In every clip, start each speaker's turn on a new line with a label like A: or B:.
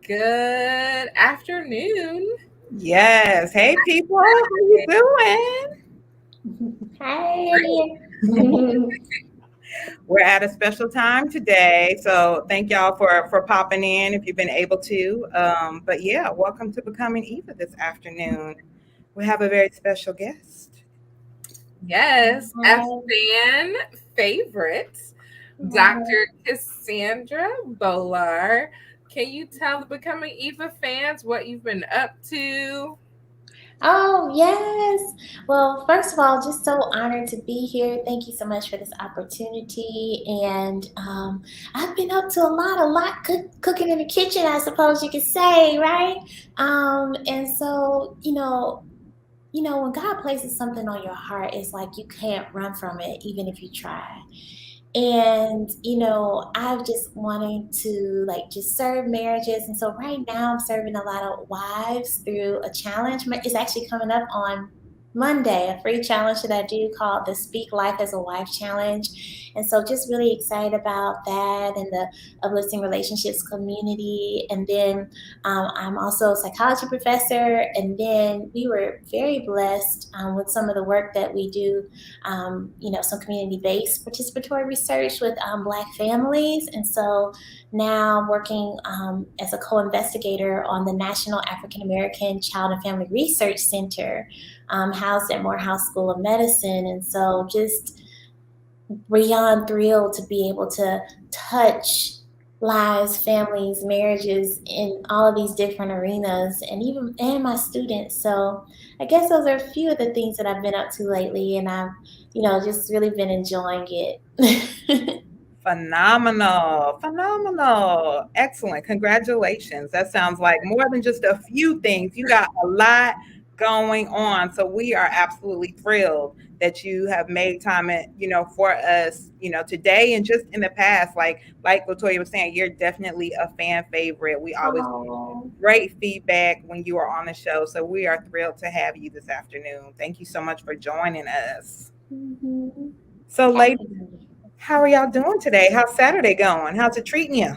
A: Good afternoon.
B: Yes. Hey, people. How you doing?
C: Hi.
B: We're at a special time today, so thank y'all for popping in if you've been able to. But yeah, welcome to Becoming Eva this afternoon. We have a very special guest.
A: Yes, a
C: Hi.
A: fan favorite,
C: Hi.
A: Dr. Cassandra Bolar. Can you tell the Becoming Eva fans what you've been up to?
C: Oh, yes. Well, first of all, just so honored to be here. Thank you so much for this opportunity. And I've been up to a lot cooking in the kitchen, I suppose you could say, right? And so, when God places something on your heart, it's like you can't run from it, even if you try. And I've just wanting to like just serve marriages, and so right now I'm serving a lot of wives through a challenge. It's actually coming up on Monday, a free challenge that I do called the Speak Life as a Wife Challenge. And so just really excited about that and the uplifting relationships community. And then I'm also a psychology professor, and then we were very blessed with some of the work that we do, some community-based participatory research with Black families. And so now I'm working as a co-investigator on the National African American Child and Family Research Center, housed at Morehouse School of Medicine. And so just beyond thrilled to be able to touch lives, families, marriages in all of these different arenas, and my students. So I guess those are a few of the things that I've been up to lately, and I've just really been enjoying it.
B: Phenomenal. Phenomenal. Excellent. Congratulations. That sounds like more than just a few things. You got a lot going on. So we are absolutely thrilled that you have made time for us, today and just in the past. Like Latoya was saying, you're definitely a fan favorite. We always
C: Oh.
B: great feedback when you are on the show. So we are thrilled to have you this afternoon. Thank you so much for joining us.
C: Mhm.
B: So, ladies,
C: Happy.
B: how are y'all doing today? How's Saturday going? How's it treating you?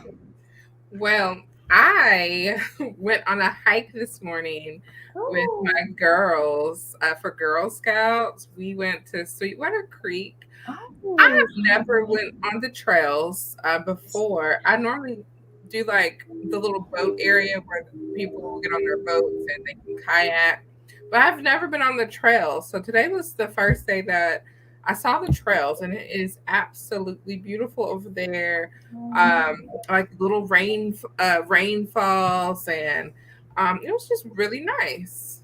A: Well, I went on a hike this morning with
C: Oh.
A: my girls for Girl Scouts. We went to Sweetwater Creek. I
C: Oh.
A: have never went on the trails before. I normally do like the little boat area where people will get on their boats and they can kayak, but I've never been on the trails. So today was the first day that I saw the trails, and it is absolutely beautiful over there. Um, like little rainfalls, and it was just really nice.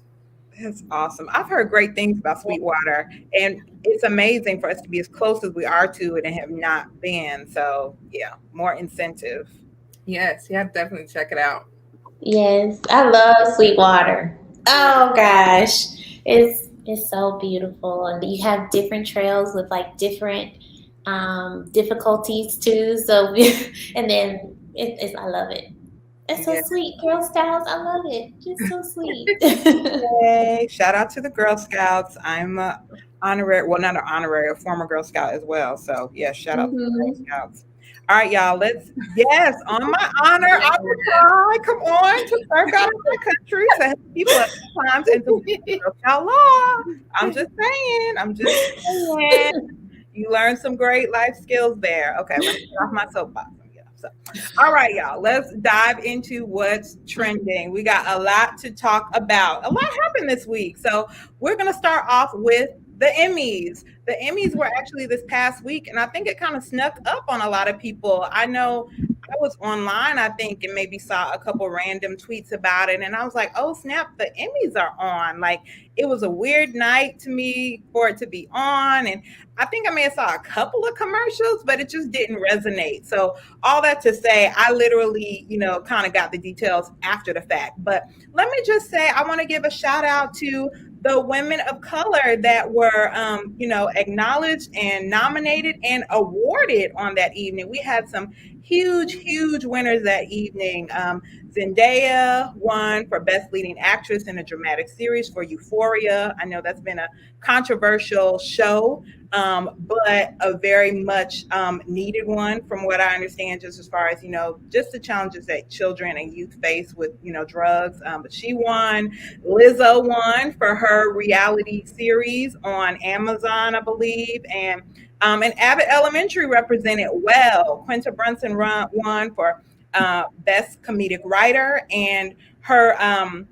B: That's awesome. I've heard great things about Sweetwater, and it's amazing for us to be as close as we are to it and have not been. So, yeah, more incentive.
A: Yes, you have to definitely check it out.
C: Yes, I love Sweetwater. Oh gosh, it's so beautiful, and you have different trails with like different difficulties too. So, and then it's I love it. It's so
B: Yeah.
C: sweet, Girl Scouts. I love it. Just so sweet.
B: Yay. Shout out to the Girl Scouts. I'm a honorary, well, not an honorary, a former Girl Scout as well. So, yeah, shout out to the Girl
C: Hmm.
B: Scouts. All right, y'all. Yes, on my honor, I will try. Come on to serve God in my country to help people at all times and to live the Girl Scout law. I'm just saying. I'm just saying. You learned some great life skills there. Okay, let me get off my soapbox. So, all right, y'all, let's dive into what's trending. We got a lot to talk about. A lot happened this week. So, we're going to start off with the Emmys. The Emmys were actually this past week, and I think it kind of snuck up on a lot of people. I know I was online, I think, and maybe saw a couple random tweets about it. And I was like, oh, snap, the Emmys are on. Like, it was a weird night to me for it to be on. And I think I may have saw a couple of commercials, but it just didn't resonate. So all that to say, I literally, kind of got the details after the fact. But let me just say, I want to give a shout out to the women of color that were, acknowledged and nominated and awarded on that evening. We had some huge winners that evening. Zendaya won for Best Leading Actress in a Dramatic Series for Euphoria. I know that's been a controversial show, but a very much needed one from what I understand, just as far as, just the challenges that children and youth face with, drugs. But she won. Lizzo won for her reality series on Amazon, I believe. And Abbott Elementary represented well. Quinta Brunson won for Best Comedic Writer, and her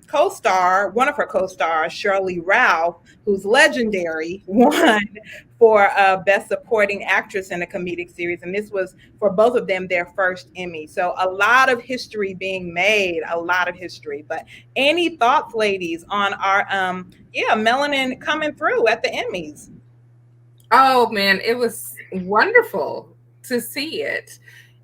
B: co-star, one of her co-stars, Shirley Ralph, who's legendary, won for Best Supporting Actress in a Comedic Series. And this was for both of them their first Emmy. So a lot of history being made, a lot of history. But any thoughts, ladies, on our melanin coming through at the Emmys?
A: Oh man, it was wonderful to see it.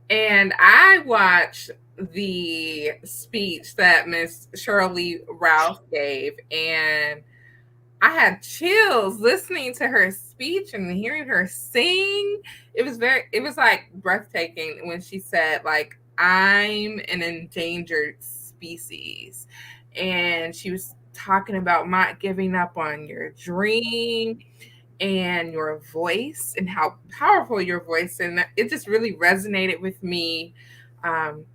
A: And I watched the speech that Miss Shirley Ralph gave, and I had chills listening to her speech and hearing her sing. It was like breathtaking when she said, like, I'm an endangered species. And she was talking about not giving up on your dream and your voice and how powerful your voice, and it just really resonated with me,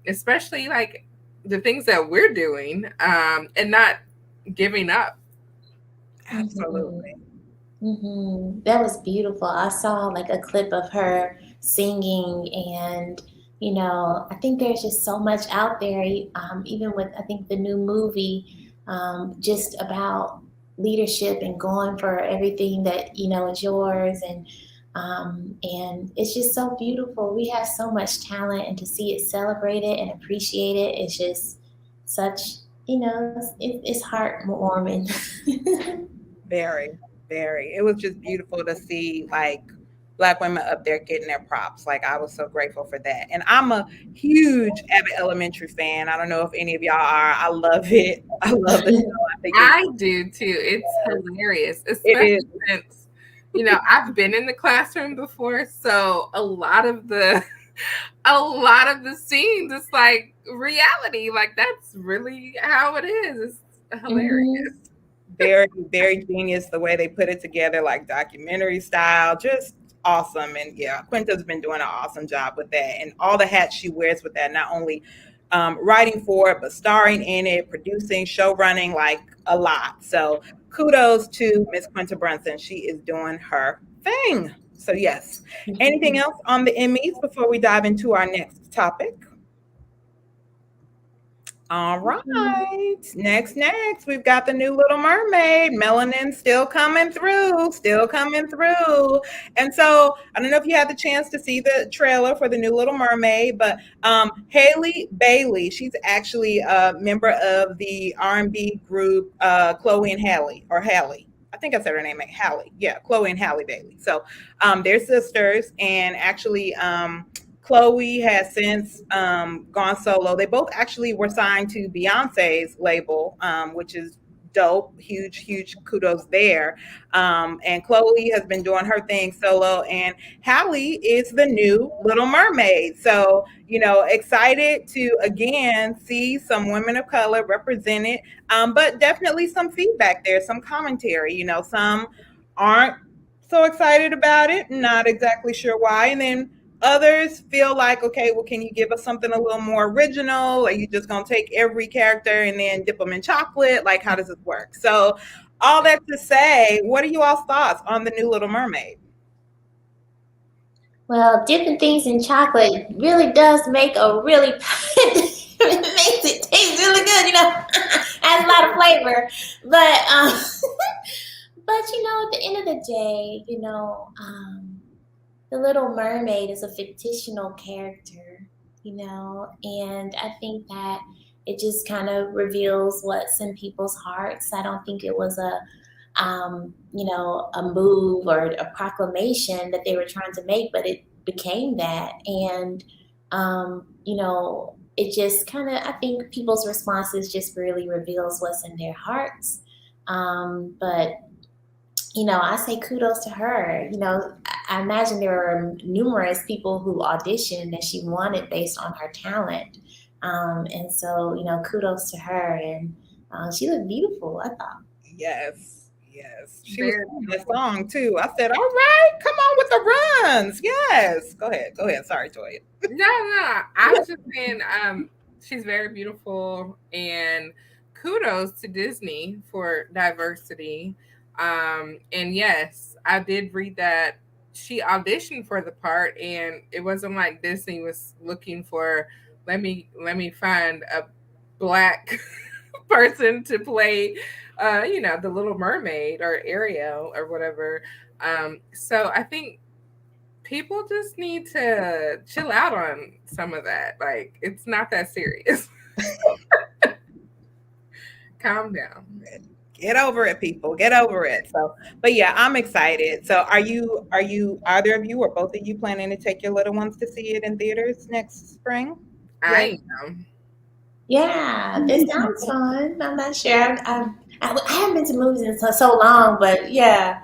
A: especially like the things that we're doing, and not giving up.
B: Absolutely.
C: That was beautiful. I saw like a clip of her singing, and I think there's just so much out there. Even with, I think, the new movie, just about leadership and going for everything that is yours, and it's just so beautiful. We have so much talent, and to see it celebrated and appreciated, it's just such, it's heartwarming.
B: Very, very. It was just beautiful to see, like, Black women up there getting their props. Like, I was so grateful for that. And I'm a huge Abbott Elementary fan. I don't know if any of y'all are. I love it. I love the show. I think
A: I do too. It's hilarious, especially since I've been in the classroom before, so a lot of the scenes, it's like reality. Like, that's really how it is. It's hilarious.
B: very, very genius the way they put it together, like documentary style, just awesome. And yeah, Quinta's been doing an awesome job with that, and all the hats she wears with that, not only writing for it, but starring in it, producing, show running, like a lot. So kudos to Miss Quinta Brunson. She is doing her thing. So yes. Anything else on the Emmys before we dive into our next topic? All right. Next, we've got the new Little Mermaid. Melanin still coming through, And so I don't know if you had the chance to see the trailer for the new Little Mermaid, but Haley Bailey, she's actually a member of the R&B group Chloe and Halle, or Halle. I think I said her name, Halle. Yeah, Chloe and Halle Bailey. So they're sisters, and actually Chloe has since gone solo. They both actually were signed to Beyonce's label, which is dope. Huge kudos there. And Chloe has been doing her thing solo, and Halle is the new Little Mermaid. So, excited to again see some women of color represented, but definitely some feedback there, some commentary. Some aren't so excited about it, not exactly sure why. And then others feel like, okay, well, can you give us something a little more original? Are you just going to take every character and then dip them in chocolate? Like, how does this work? So all that to say, what are you all's thoughts on the new Little Mermaid?
C: Well, dipping things in chocolate really does make a really, it makes it taste really good, adds a lot of flavor. But at the end of the day, the Little Mermaid is a fictional character, and I think that it just kind of reveals what's in people's hearts. I don't think it was a move or a proclamation that they were trying to make, but it became that. And, it just kind of, I think people's responses just really reveals what's in their hearts. But I say kudos to her. I imagine there were numerous people who auditioned that she wanted based on her talent. And so, kudos to her. And she looked beautiful, I thought.
B: Yes, yes. She was
A: Very
B: singing that
A: beautiful.
B: song too. I said, "All right, come on with the runs." Yes. Go ahead. Go ahead. Sorry, Toya.
A: No, no. I was just saying, she's very beautiful, and kudos to Disney for diversity. And yes, I did read that she auditioned for the part, and it wasn't like Disney was looking for let me find a black person to play, the Little Mermaid or Ariel or whatever. So I think people just need to chill out on some of that. Like, it's not that serious. Calm down.
B: Get over it, people. Get over it. So, but yeah, I'm excited. So, are either of you or both of you planning to take your little ones to see it in theaters next spring? Yes.
A: I am.
C: Yeah, this sounds fun. I'm not sure. I haven't been to movies in so long, but yeah.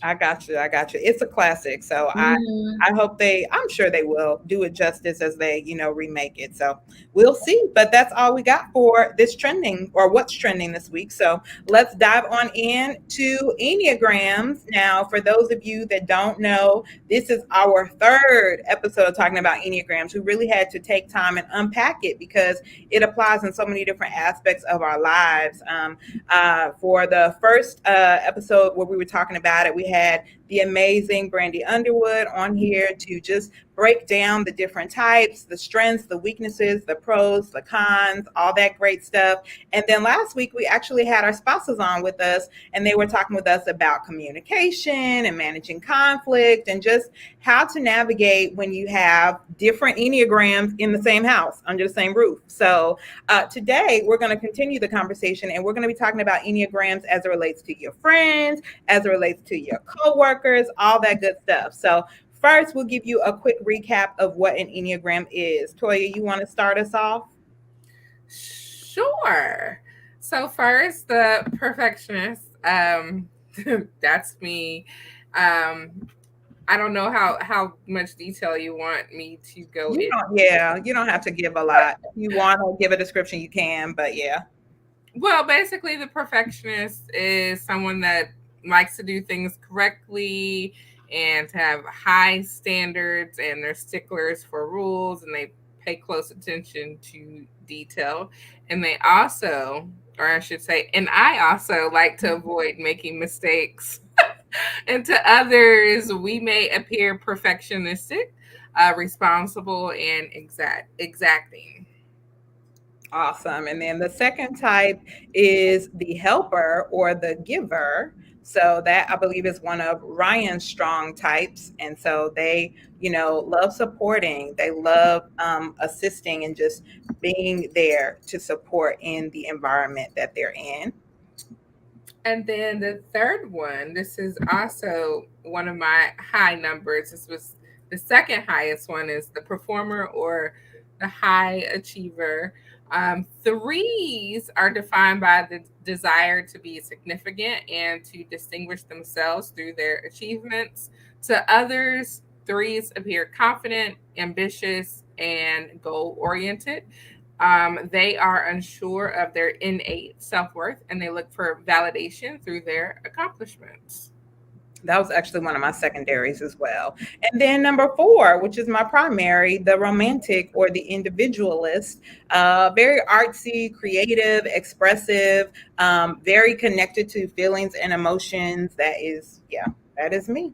B: I got you. I got you. It's a classic. So
C: Mhm.
B: I hope I'm sure they will do it justice as they, remake it. So we'll see. But that's all we got for this trending or what's trending this week. So let's dive on in to Enneagrams. Now, for those of you that don't know, this is our third episode talking about Enneagrams. We really had to take time and unpack it because it applies in so many different aspects of our lives. For the first episode where we were talking about it, we had the amazing Brandy Underwood on here to just break down the different types, the strengths, the weaknesses, the pros, the cons, all that great stuff. And then last week, we actually had our spouses on with us, and they were talking with us about communication and managing conflict and just how to navigate when you have different Enneagrams in the same house under the same roof. So today, we're going to continue the conversation, and we're going to be talking about Enneagrams as it relates to your friends, as it relates to your coworkers, all that good stuff. So first, we'll give you a quick recap of what an Enneagram is. Toya, you want to start us off?
A: Sure. So first, the perfectionist. That's me. I don't know how much detail you want me to go in.
B: You don't have to give a lot. If you want to give a description, you can, but yeah.
A: Well, basically, the perfectionist is someone that likes to do things correctly and to have high standards, and they're sticklers for rules, and they pay close attention to detail. And they also, or I should say, and I also like to avoid making mistakes. And to others, we may appear perfectionistic, responsible, and exacting.
B: Awesome. And then the second type is the helper or the giver. So that I believe is one of Ryan's strong types. And so they, love supporting. They love assisting and just being there to support in the environment that they're in.
A: And then the third one, this is also one of my high numbers. This was the second highest one, is the performer or the high achiever. Threes are defined by the desire to be significant and to distinguish themselves through their achievements. To others, threes appear confident, ambitious, and goal oriented. They are unsure of their innate self worth, and they look for validation through their accomplishments.
B: That was actually one of my secondaries as well. And then number 4, which is my primary, the romantic or the individualist, very artsy, creative, expressive, very connected to feelings and emotions. That is me.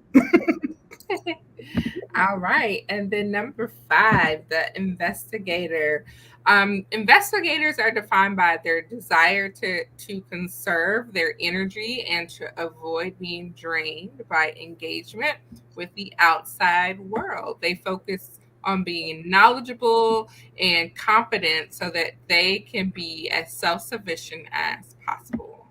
A: All right. And then number 5, the investigator. Investigators are defined by their desire to conserve their energy and to avoid being drained by engagement with the outside world. They focus on being knowledgeable and competent so that they can be as self sufficient as possible.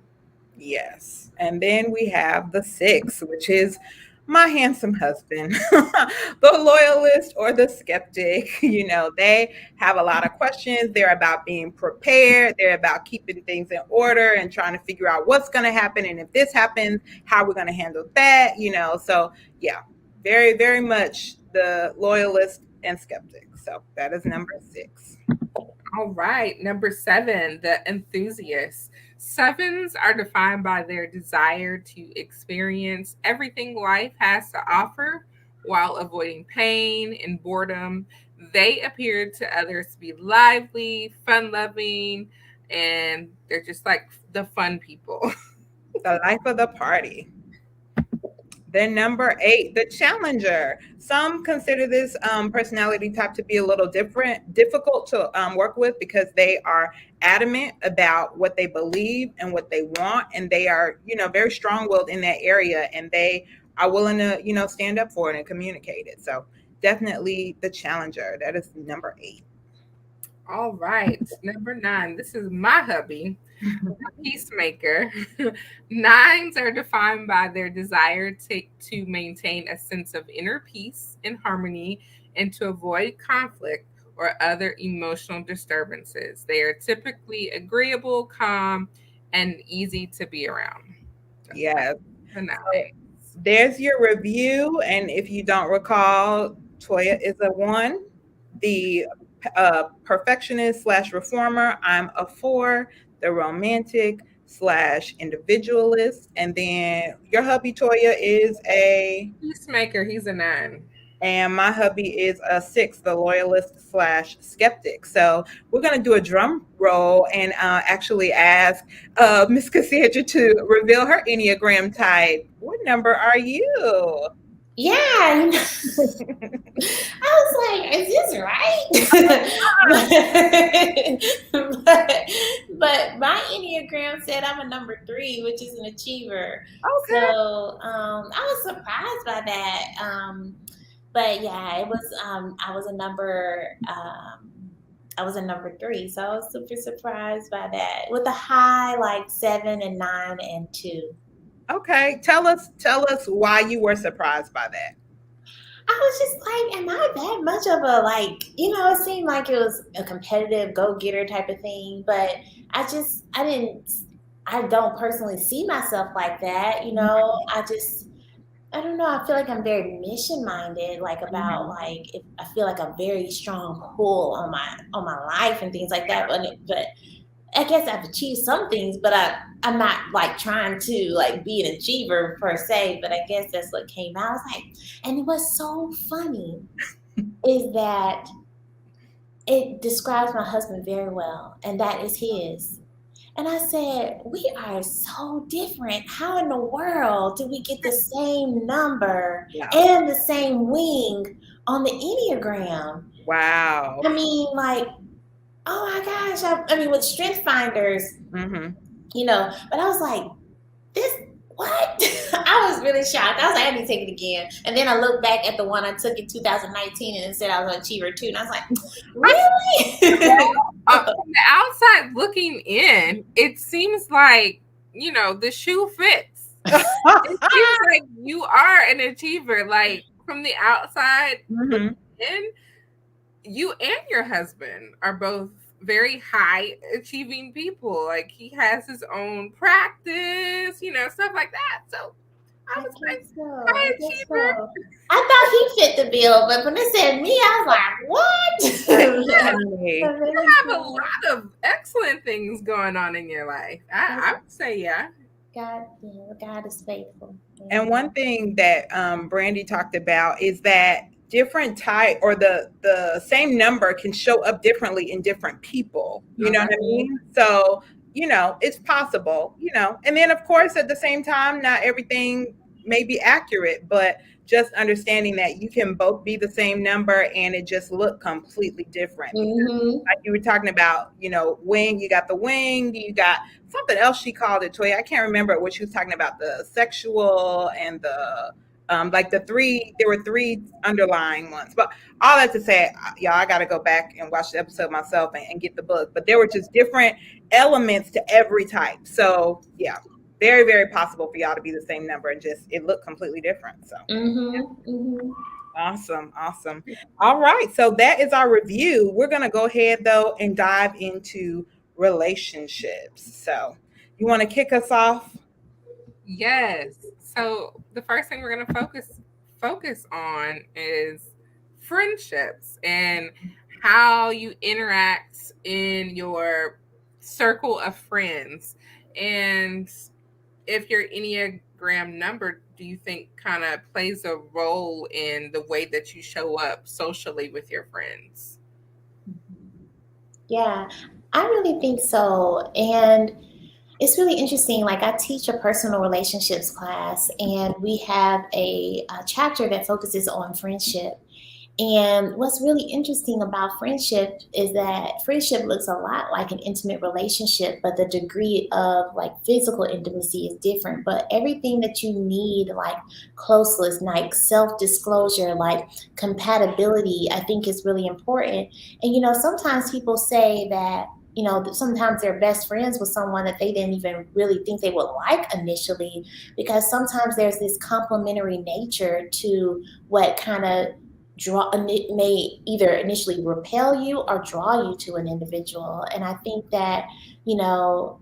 B: Yes. And then we have the 6, which is my handsome husband, the loyalist or the skeptic. They have a lot of questions. They're about being prepared. They're about keeping things in order and trying to figure out what's going to happen. And if this happens, how we're going to handle that. So yeah. Very, very much the loyalist and skeptic. So that is number 6.
A: All right. Number 7, the enthusiast. Sevens are defined by their desire to experience everything life has to offer while avoiding pain and boredom. They appear to others to be lively, fun loving, and they're just like the fun people.
B: The life of the party. Then number 8, the challenger. Some consider this personality type to be a little difficult to work with because they are adamant about what they believe and what they want, and they are, very strong-willed in that area, and they are willing to, stand up for it and communicate it. So definitely the challenger. That is number 8.
A: All right. Number 9. This is my hubby. Peacemaker. Nines are defined by their desire to maintain a sense of inner peace and harmony and to avoid conflict or other emotional disturbances. They are typically agreeable, calm, and easy to be around.
B: Yes.
A: The nine.
B: There's your review. And if you don't recall, Toya is a 1. The perfectionist / reformer, I'm a 4. The romantic / individualist. And then your hubby, Toya, is a
A: Peacemaker, he's a 9.
B: and my hubby is a 6, the loyalist / skeptic. So we're going to do a drum roll and actually ask Miss Cassandra to reveal her Enneagram type. What number are you?
C: Yeah, I was like, is this right? but my Enneagram said I'm a number 3, which is an achiever.
B: Okay.
C: So I was surprised by that. But yeah, it was I was a number 3, so I was super surprised by that. With a high like 7 and 9 and 2.
B: Okay, tell us why you were surprised by that.
C: I was just like, am I that much of a it seemed like it was a competitive go-getter type of thing, but I don't personally see myself like that, I don't know. I feel like I'm very mission minded, about if I feel like a very strong pull on my life and things like that. But I guess I've achieved some things, but I'm not trying to be an achiever per se. But I guess that's what came out. I was like, and what's so funny is that it describes my husband very well, and that is his. And I said, we are so different. How in the world do we get the same number and the same wing on the Enneagram?
B: Wow.
C: I mean, oh my gosh. I mean, with Strength Finders, but I was like, what? I was really shocked. I was like, I need to take it again. And then I looked back at the one I took in 2019 and it said I was an achiever too. And I was like, really?
A: From the outside looking in, it seems like, the shoe fits. It seems like you are an achiever. From the outside looking in, you and your husband are both very high achieving people. He has his own practice, stuff like that. So I was high achiever.
C: So. I thought he fit the bill, but when it said me, I was like, what?
A: You have a lot of excellent things going on in your life. I would say, yeah.
C: God is faithful.
B: And one thing that Brandy talked about is that different type or the same number can show up differently in different people. You know what I mean? So, it's possible, and then of course at the same time, not everything may be accurate, but just understanding that you can both be the same number and it just look completely different. Like you were talking about, wing, you got the wing, you got something else she called it, Toya. I can't remember what she was talking about, the sexual and the there were 3 underlying ones. But all that to say, y'all, I got to go back and watch the episode myself and get the book. But there were just different elements to every type. So, yeah, very, very possible for y'all to be the same number and just it looked completely different. So, Awesome. All right. So that is our review. We're going to go ahead, though, and dive into relationships. So you want to kick us off?
A: Yes. So the first thing we're going to focus on is friendships and how you interact in your circle of friends. And if your Enneagram number, do you think kind of plays a role in the way that you show up socially with your friends?
C: Yeah, I really think so. And it's really interesting. Like, I teach a personal relationships class, and we have a chapter that focuses on friendship. And what's really interesting about friendship is that friendship looks a lot like an intimate relationship, but the degree of like physical intimacy is different. But everything that you need, like closeness, like self disclosure, like compatibility, I think is really important. And sometimes people say that. Sometimes they're best friends with someone that they didn't even really think they would like initially, because sometimes there's this complementary nature to what kind of may either initially repel you or draw you to an individual. And I think that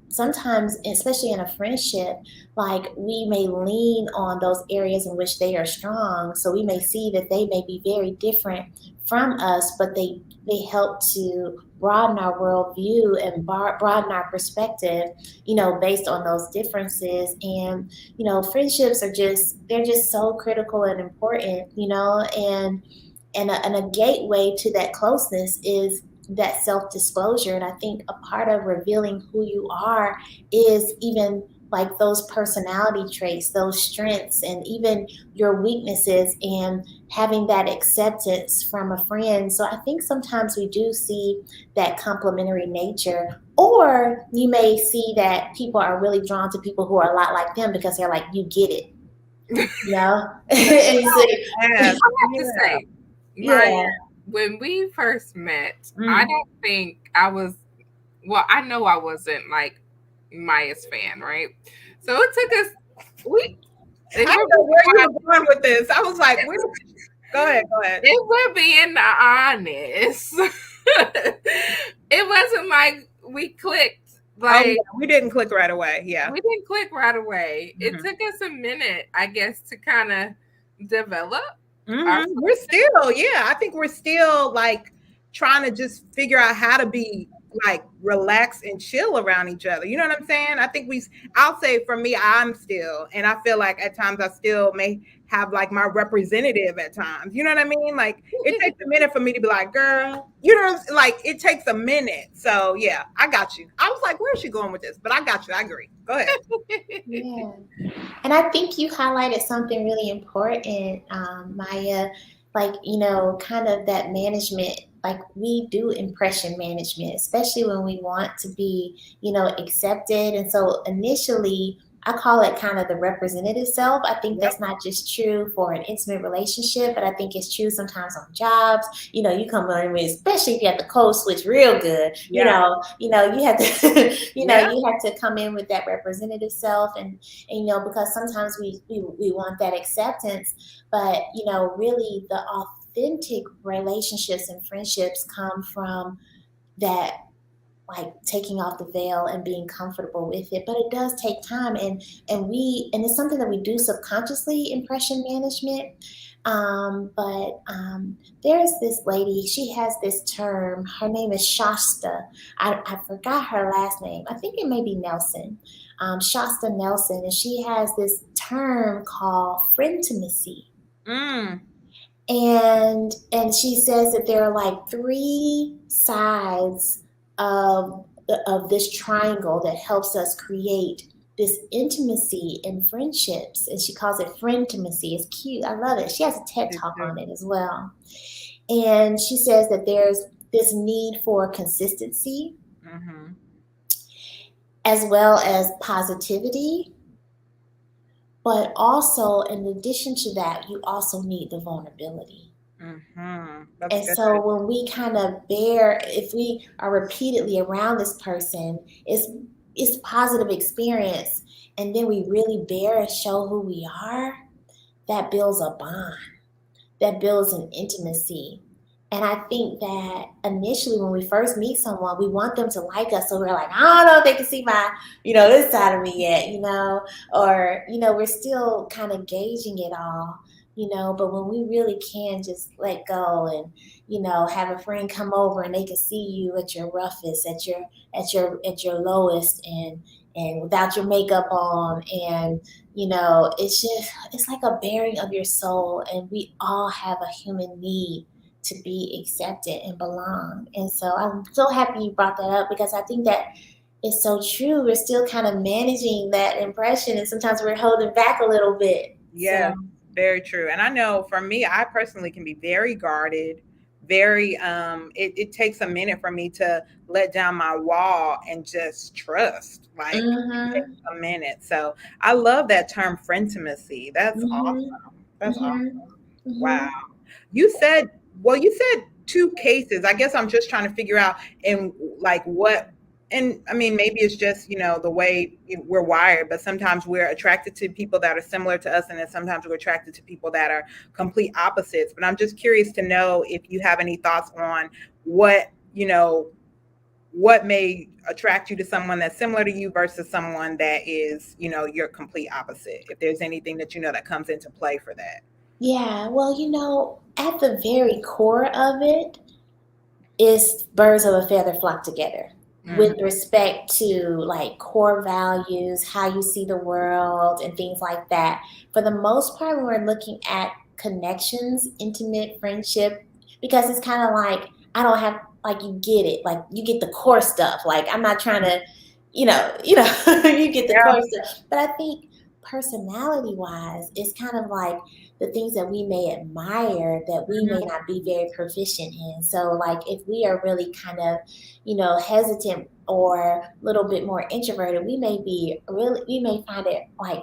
C: sometimes, especially in a friendship, like we may lean on those areas in which they are strong, so we may see that they may be very different from us, but they help to broaden our worldview and broaden our perspective, based on those differences. And friendships are they're just so critical and important, and a gateway to that closeness is that self-disclosure. And I think a part of revealing who you are is even like those personality traits, those strengths, and even your weaknesses, and having that acceptance from a friend. So I think sometimes we do see that complementary nature, or you may see that people are really drawn to people who are a lot like them because they're like, you get it, and so,
A: I have to say, Maya,
C: yeah.
A: when we first met, I
B: Mm.
A: don't think I was, well, I know I wasn't like Maya's fan, right? So it took us, we,
B: I
A: if
B: don't know where you were going with this. I was like, go ahead, go ahead.
A: if we're being honest, it wasn't like we clicked. Like,
B: Yeah, we didn't click right away. Yeah.
A: we didn't click right away. It
B: Mhm.
A: took us a minute, I guess, to kind of develop our
B: We're still, yeah, I think we're still like trying to just figure out how to be like relaxed and chill around each other. You know what I'm saying? I think I'll say for me, I'm still, and I feel like at times I still may have like my representative at times. You know what I mean? Like it takes a minute for me to be like, girl, like it takes a minute. So yeah, I got you. I was like, where's she going with this? But I got you. I agree. Go ahead.
C: Yeah. And I think you highlighted something really important, Maya, like, kind of that management. Like, we do impression management, especially when we want to be, accepted. And so initially, I call it kind of the representative self. I think
B: Yep.
C: that's not just true for an intimate relationship, but I think it's true sometimes on jobs. You come on with, especially if you have the code switch real good,
B: Yeah.
C: you have to,
B: Yeah.
C: you have to come in with that representative self. And because sometimes we want that acceptance, but really the authentic relationships and friendships come from that, like taking off the veil and being comfortable with it. But it does take time, and it's something that we do subconsciously, impression management. But there's this lady, she has this term, her name is Shasta. I forgot her last name, I think it may be Nelson. Shasta Nelson, and she has this term called frientimacy.
B: Mm.
C: And she says that there are like three sides of this triangle that helps us create this intimacy in friendships, and she calls it frientimacy. It's cute, I love it. She has a TED talk on it as well. And she says that there's this need for consistency,
B: Mm-hmm.
C: as well as positivity. But also, in addition to that, you also need the vulnerability.
B: Mm-hmm. That's
C: And
B: good.
C: so when we kind of if we are repeatedly around this person, it's a positive experience, and then we really bear and show who we are, that builds a bond, that builds an intimacy. And I think that initially when we first meet someone, we want them to like us. So we're like, I don't know if they can see my, this side of me yet, or, we're still kind of gauging it all. But when we really can just let go and, have a friend come over and they can see you at your roughest, at your lowest, and without your makeup on, and it's like a bearing of your soul, and we all have a human need to be accepted and belong. And so I'm so happy you brought that up, because I think that it's so true. We're still kind of managing that impression, and sometimes we're holding back a little bit.
B: Yes,
C: So,
B: very true. And I know for me, I personally can be very guarded, very it takes a minute for me to let down my wall and just trust. Like it takes
C: mhm,
B: a minute. So I love that term frientimacy. That's
C: mhm,
B: awesome. That's
C: mhm,
B: awesome. Wow.
C: mhm.
B: You said, well, you said two cases. I guess I'm just trying to figure out in like what, and I mean, maybe it's just, the way we're wired, but sometimes we're attracted to people that are similar to us, and then sometimes we're attracted to people that are complete opposites. But I'm just curious to know if you have any thoughts on what, what may attract you to someone that's similar to you versus someone that is, your complete opposite. If there's anything that that comes into play for that.
C: Yeah, well, at the very core of it is birds of a feather flock together, with
B: Mm-hmm.
C: respect to like core values, how you see the world, and things like that. For the most part, when we're looking at connections, intimate friendship, because it's kind of like, I don't have, like, you get it, like you get the core stuff. Like, I'm not trying to, you get the
B: Yeah.
C: core stuff. But I think personality wise, it's kind of like the things that we may admire that we may not be very proficient in. So, like, if we are really kind of, hesitant or a little bit more introverted, we may find it like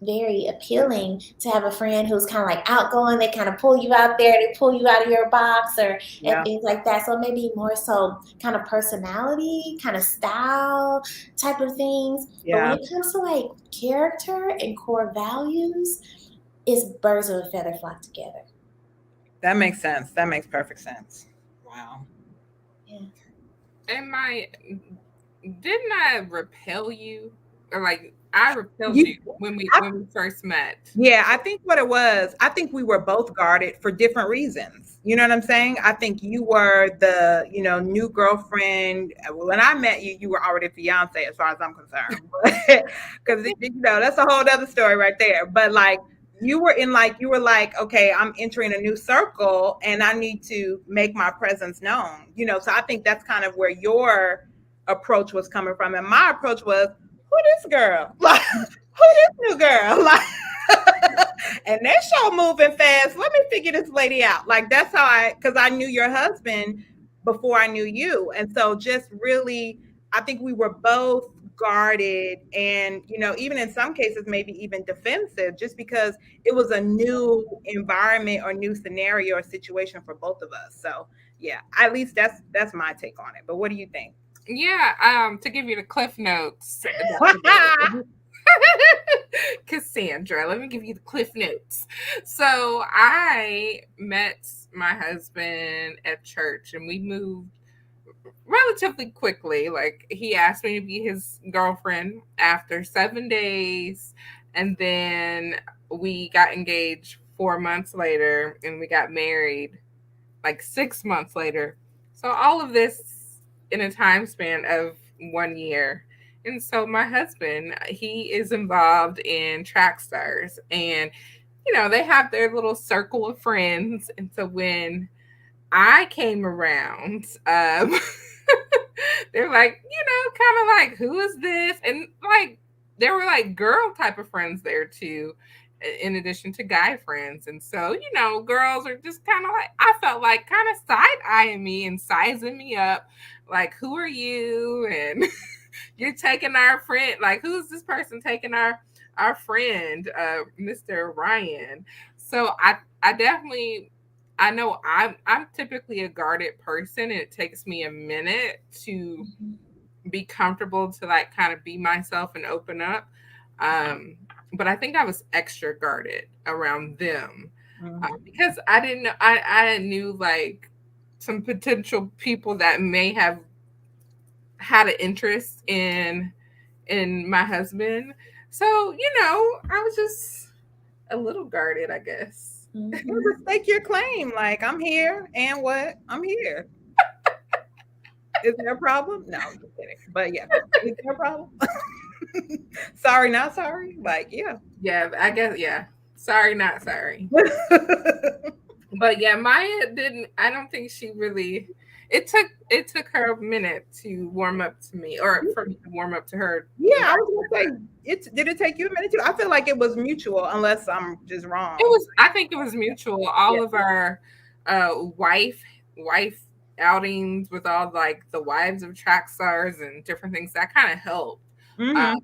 C: very appealing to have a friend who's kind of like outgoing. They kind of pull you out there, they pull you out of your box, or and
B: Yeah.
C: things like that. So maybe more so kind of personality, kind of style type of things. But when
B: Yeah.
C: it comes to like character and core values, it's birds of a feather flock together.
B: That makes sense. That makes perfect sense. Wow.
C: Yeah.
A: And didn't I repel you? Or like I repelled
B: You
A: you when we
B: I
A: when we first met.
B: Yeah, I think what it was, I think we were both guarded for different reasons. You know what I'm saying? I think you were the, new girlfriend. When I met you, you were already a fiance as far as I'm concerned. Because, that's a whole other story right there. But like, you were like, okay, I'm entering a new circle and I need to make my presence known. So I think that's kind of where your approach was coming from. And my approach was, who this girl? Like, who this new girl? Like, and that show moving fast. Let me figure this lady out. Like that's how because I knew your husband before I knew you, and so just really, I think we were both guarded, and even in some cases, maybe even defensive, just because it was a new environment or new scenario or situation for both of us. So yeah, at least that's my take on it. But what do you think?
A: Yeah, to give you the cliff notes, Cassandra, let me give you the cliff notes. So I met my husband at church and we moved relatively quickly. Like he asked me to be his girlfriend after 7 days, and then we got engaged 4 months later, and we got married like 6 months later. So all of this in a time span of 1 year. And so my husband, he is involved in track stars, and they have their little circle of friends. And so when I came around, they're like, kind of like, who is this? And like, there were like girl type of friends there too, in addition to guy friends. And so, girls are just kind of like, I felt like kind of side eyeing me and sizing me up. Like, who are you? And you're taking our friend. Like, who's this person taking our friend, Mr. Ryan? So I definitely, I know I'm typically a guarded person, and it takes me a minute to be comfortable to like kind of be myself and open up. Um, but I think I was extra guarded around them,
B: Mhm.
A: because I didn't know, I knew like some potential people that may have had an interest in my husband. So I was just a little guarded, I guess.
B: Well, just stake your claim. Like, I'm here, and what? I'm here. Is there a problem? No, I'm just kidding. But yeah, is there a problem? Sorry, not sorry. Like, yeah.
A: Yeah, I guess, yeah. Sorry, not sorry. But yeah, Maya didn't. I don't think she really. It took her a minute to warm up to me, or for me to warm up to her.
B: Yeah,
A: And
B: I was gonna say, did it take you a minute too? I feel like it was mutual, unless I'm just
A: it
B: wrong.
A: was. I think it was mutual.
B: Yeah.
A: All of our wife outings with all like the wives of track stars and different things that kind of helped.
B: Hmm.
A: I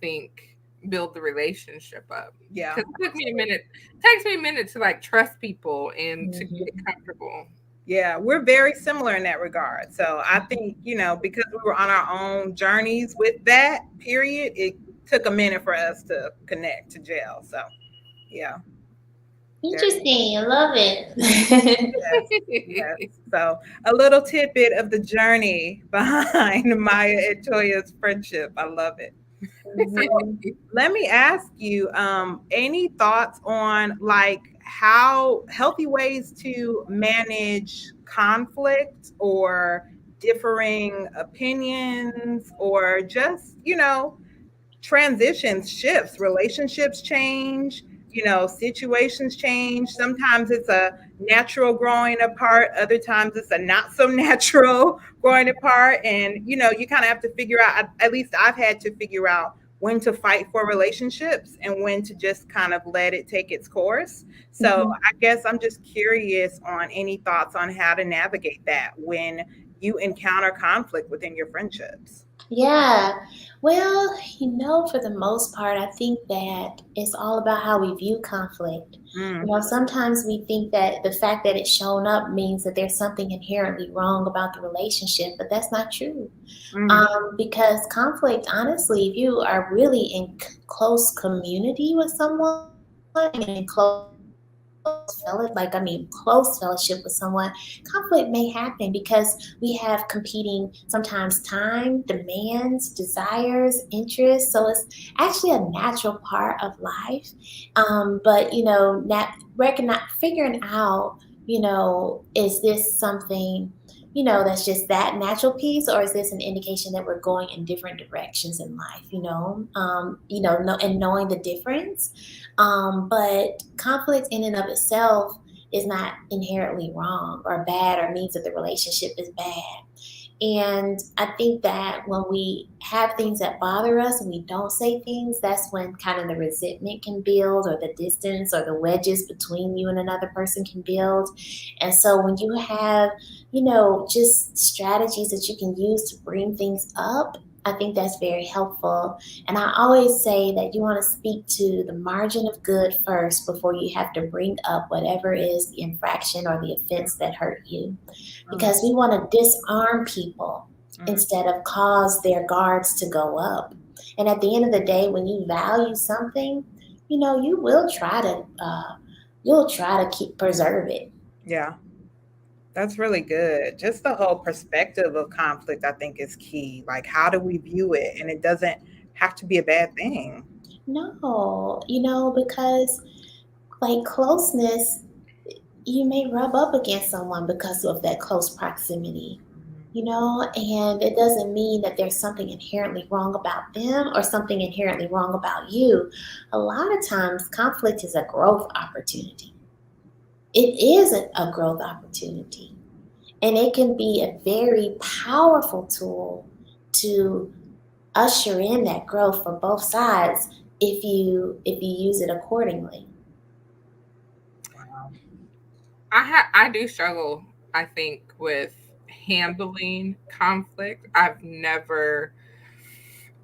A: think build the relationship up
B: Yeah.
A: because it took me a minute. It takes me a minute to like trust people and to get
C: Mhm.
A: comfortable.
B: Yeah, we're very similar in that regard. So I think, because we were on our own journeys with that period, it took a minute for us to connect to jail. So yeah, there.
C: Interesting. I love it.
B: Yes, yes. So a little tidbit of the journey behind Maya and Toya's friendship. I love it. So
C: Mhm.
B: let me ask you, any thoughts on like how healthy ways to manage conflict or differing opinions or just, transitions, shifts, relationships change, situations change. Sometimes it's a natural growing apart, other times it's a not so natural growing apart. And, you kind of have to figure out, at least I've had to figure out when to fight for relationships and when to just kind of let it take its course. So
C: Mhm.
B: I guess I'm just curious on any thoughts on how to navigate that when you encounter conflict within your friendships.
C: Yeah. Well, for the most part, I think that it's all about how we view conflict.
B: Mm,
C: Sometimes we think that the fact that it's shown up means that there's something inherently wrong about the relationship, but that's not true.
B: mm,
C: Because conflict, honestly, if you are really in close community with someone, in close fellowship with someone, conflict may happen because we have competing, sometimes time, demands, desires, interests. So it's actually a natural part of life. But, recognize, figuring out, is this something, that's just that natural piece, or is this an indication that we're going in different directions in life, and knowing the difference. But conflict in and of itself is not inherently wrong or bad or means that the relationship is bad. And I think that when we have things that bother us and we don't say things, that's when kind of the resentment can build, or the distance or the wedges between you and another person can build. And so when you have, just strategies that you can use to bring things up, I think that's very helpful. And I always say that you want to speak to the margin of good first before you have to bring up whatever is the infraction or the offense that hurt you,
B: mm,
C: because we want to disarm people
B: mm.
C: instead of cause their guards to go up. And at the end of the day, when you value something, you will try to keep preserve it.
B: Yeah, that's really good. Just the whole perspective of conflict, I think, is key. Like, how do we view it? And it doesn't have to be a bad thing.
C: No, because like closeness, you may rub up against someone because of that close proximity. And it doesn't mean that there's something inherently wrong about them or something inherently wrong about you. A lot of times, conflict is a growth opportunity. It is a growth opportunity, and it can be a very powerful tool to usher in that growth for both sides if you use it accordingly.
B: Wow.
A: I do struggle, I think, with handling conflict.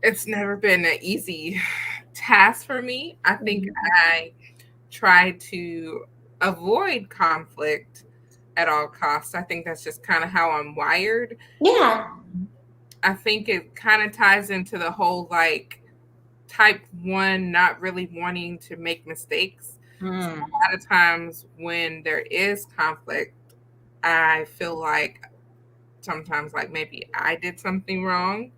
A: It's never been an easy task for me. I think
C: Mhm.
A: I try to avoid conflict at all costs. I think that's just kind of how I'm wired.
C: Yeah.
A: I think it kind of ties into the whole like type one not really wanting to make mistakes. So
B: Mm,
A: a lot of times when there is conflict, I feel like sometimes like maybe I did something wrong,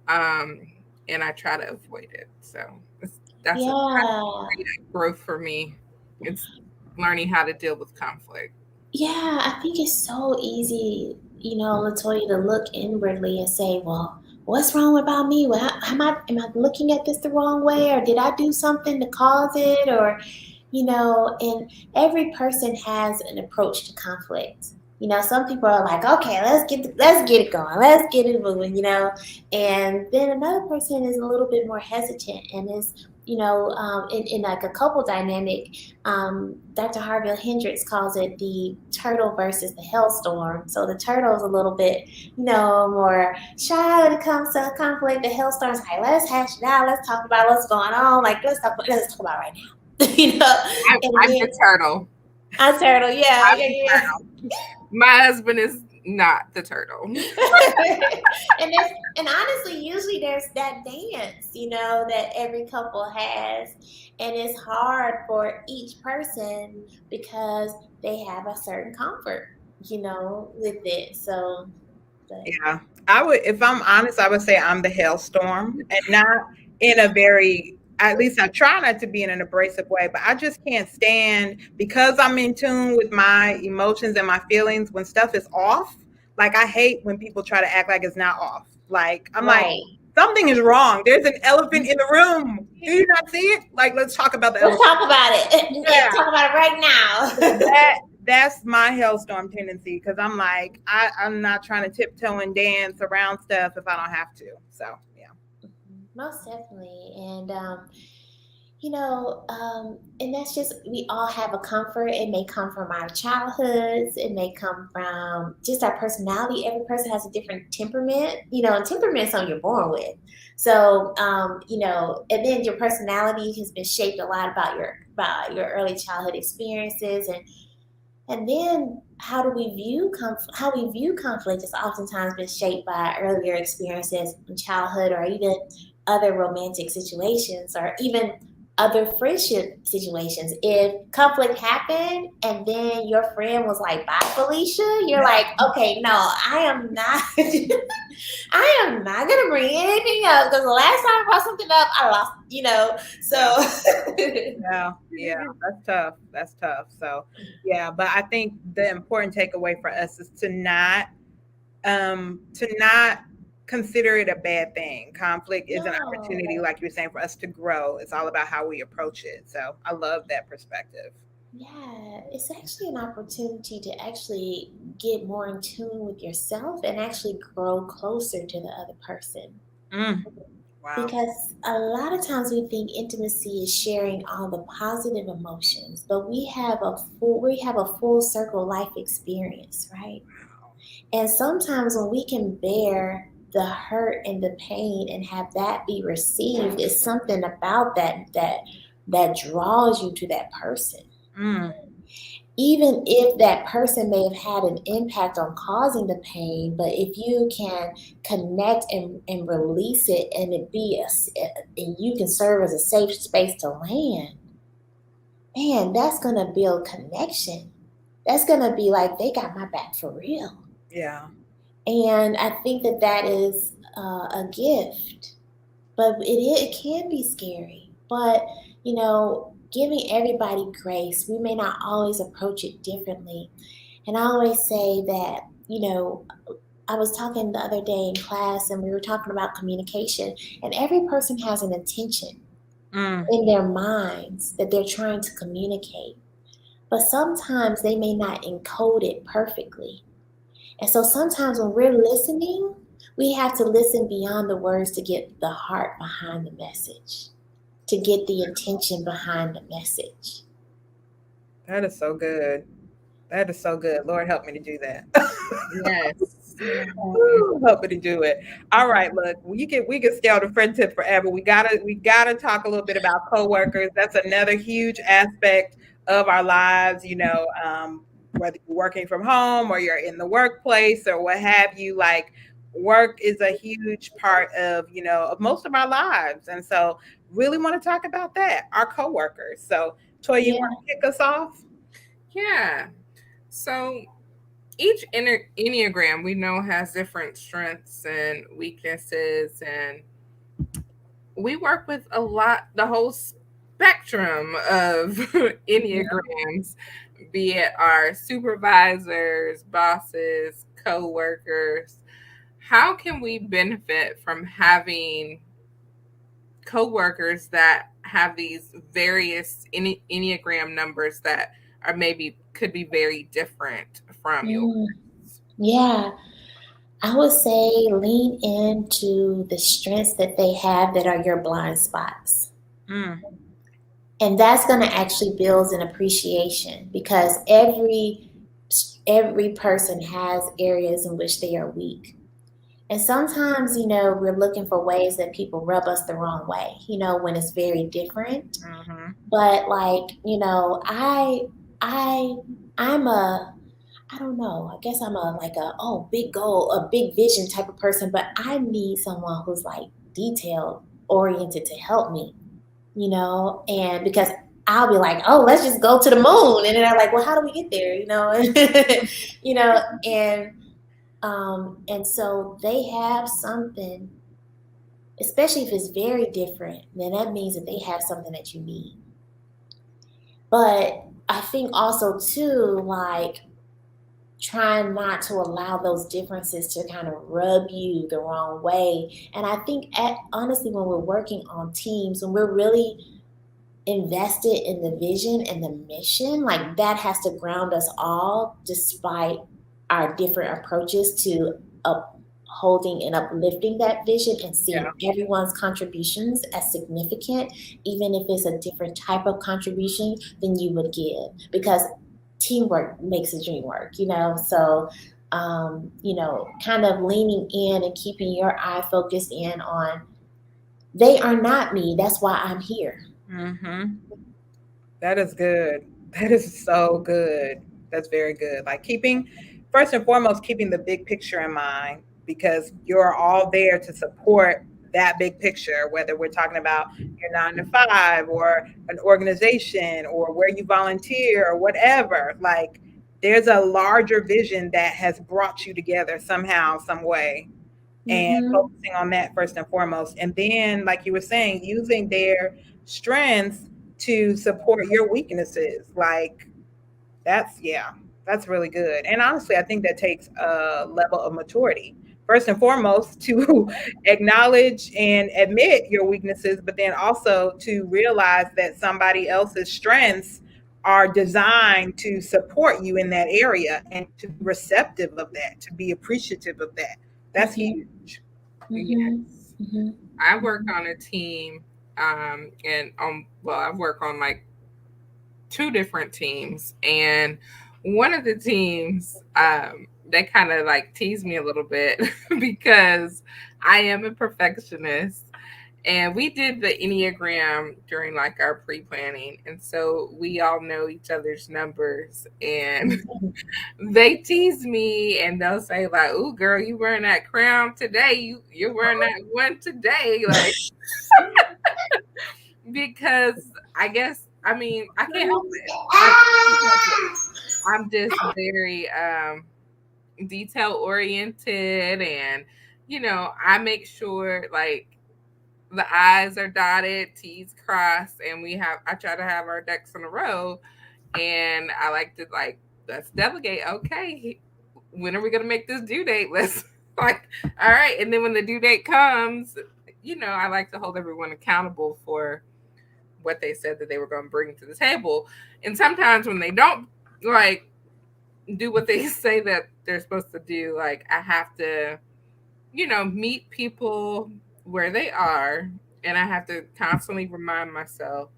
A: um, and I try to avoid it. So that's a
C: Yeah.
A: growth for me. It's learning how to deal with conflict?
C: Yeah, I think it's so easy, Latoya, to look inwardly and say, well, what's wrong about me? Well, am I looking at this the wrong way, or did I do something to cause it? Or, and every person has an approach to conflict. Some people are like, okay, let's get it going, let's get it moving, and then another person is a little bit more hesitant and is, in like a couple dynamic. Dr. Harville Hendricks calls it the turtle versus the hailstorm. So the turtle is a little bit, more shy when it comes to conflict. The hailstorm is like, let's hash it out. Let's talk about what's going on. Like, let's talk about right now. And
A: I'm
C: then
A: the turtle.
C: a turtle, yeah,
A: I'm
C: yeah,
A: the
C: yeah.
A: turtle. My husband is not the turtle.
C: And honestly, usually there's that dance, that every couple has, and it's hard for each person because they have a certain comfort, with it. So, but
B: Yeah. If I'm honest, I would say I'm the hailstorm, and not in a very, at least I try not to be in an abrasive way, but I just can't stand, because I'm in tune with my emotions and my feelings when stuff is off. Like, I hate when people try to act like it's not off. Like, I'm like,
C: right.
B: something is wrong. There's an elephant in the room. Do you not see it? Like, let's talk about the
C: Let's
B: elephant.
C: talk about it.
B: Yeah.
C: Talk about it right now.
B: That's my hailstorm tendency, because I'm like, I'm not trying to tiptoe and dance around stuff if I don't have to. So yeah.
C: Most definitely. And that's just, we all have a comfort. It may come from our childhoods, it may come from just our personality. Every person has a different temperament, and temperament is something you're born with. So, and then your personality has been shaped a lot about your early childhood experiences, and then how we view conflict has oftentimes been shaped by earlier experiences in childhood, or even other romantic situations, or even other friendship situations. If conflict happened and then your friend was like, "Bye, Felicia," you're like, "Okay, no, I am not." I am not gonna bring anything up because the last time I brought something up, I lost. So
B: Yeah, that's tough. That's tough. So yeah, but I think the important takeaway for us is to not consider it a bad thing. Conflict is an
C: no.
B: opportunity, like you're saying, for us to grow. It's all about how we approach it. So I love that perspective.
C: Yeah, it's actually an opportunity to actually get more in tune with yourself and actually grow closer to the other person.
B: Mm, wow.
C: Because a lot of times we think intimacy is sharing all the positive emotions, but we have a full circle life experience, right? And sometimes when we can bear the hurt and the pain and have that be received, it's something about that draws you to that person.
B: Mm,
C: Even if that person may have had an impact on causing the pain, but if you can connect and release it, and and you can serve as a safe space to land, man, that's gonna build connection. That's gonna be like, they got my back for real.
B: yeah.
C: And I think that is a gift, but it can be scary. But giving everybody grace, we may not always approach it differently. And I always say that, I was talking the other day in class, and we were talking about communication, and every person has an intention
B: Mm,
C: in their minds that they're trying to communicate. But sometimes they may not encode it perfectly. And so sometimes when we're listening, we have to listen beyond the words to get the heart behind the message, to get the intention behind the message.
B: that is so good. That is so good. Lord, help me to do that.
A: Yes.
C: Yeah.
B: Ooh, help me to do it. All right, look, we could stay on the friendship forever. We gotta talk a little bit about coworkers. That's another huge aspect of our lives. Whether you're working from home or you're in the workplace or what have you, like, work is a huge part of of most of our lives, and so really want to talk about that, our coworkers. So, Toy, you
C: Yeah.
B: want to kick us off?
A: Yeah. So each Enneagram we know has different strengths and weaknesses, and we work with the whole spectrum of Enneagrams, be it our supervisors, bosses, co-workers. How can we benefit from having co-workers that have these various Enneagram numbers that are maybe could be very different from yours?
C: Mm, yeah, I would say lean into the strengths that they have that are your blind spots.
B: Mm,
C: And that's going to actually build an appreciation because every person has areas in which they are weak. And sometimes, we're looking for ways that people rub us the wrong way, when it's very different.
B: mhm,
C: But like, I I'm a I don't know. I guess I'm a like a big goal, a big vision type of person, but I need someone who's like detailed oriented to help me, and because I'll be like, oh, let's just go to the moon, and then I'm like, well, how do we get there, you know, and so they have something, especially if it's very different, then that means that they have something that you need. But I think also too, like trying not to allow those differences to kind of rub you the wrong way. And I think honestly, when we're working on teams, when we're really invested in the vision and the mission, like that has to ground us all despite our different approaches to upholding and uplifting that vision and seeing
B: yeah,
C: everyone's contributions as significant, even if it's a different type of contribution than you would give, because teamwork makes the dream work, so kind of leaning in and keeping your eye focused in on they are not me, that's why I'm here.
B: mhm. That is good. That is so good. That's very good. Like keeping, first and foremost, keeping the big picture in mind because you're all there to support that big picture, whether we're talking about your 9 to 5 or an organization or where you volunteer or whatever. Like there's a larger vision that has brought you together somehow, some way, and
C: Mm-hmm.
B: focusing on that first and foremost. And then, like you were saying, using their strengths to support your weaknesses. Like yeah, that's really good. And honestly, I think that takes a level of maturity. First and foremost, to acknowledge and admit your weaknesses, but then also to realize that somebody else's strengths are designed to support you in that area and to be receptive of that, to be appreciative of that. That's
C: Mm-hmm.
B: huge.
C: Mm-hmm.
A: Yes.
C: Mm-hmm.
A: I work on a team, and well, I work on like two different teams, and one of the teams, they kind of like tease me a little bit because I am a perfectionist, and we did the Enneagram during like our pre-planning, and so we all know each other's numbers, and
C: Mm-hmm.
A: they tease me and they'll say like, "Ooh, girl, you wearing that crown today? You're wearing that one today?" Like because I guess I mean I can't help it. I can't help it. I'm just very detail oriented, and I make sure like the I's are dotted, T's crossed, and I try to have our ducks in a row. And I like to like let's delegate. Okay, when are we gonna make this due date? Let's like all right. And then when the due date comes, I like to hold everyone accountable for what they said that they were going to bring to the table. And sometimes when they don't like do what they say that they're supposed to do, like I have to, meet people where they are, and I have to constantly remind myself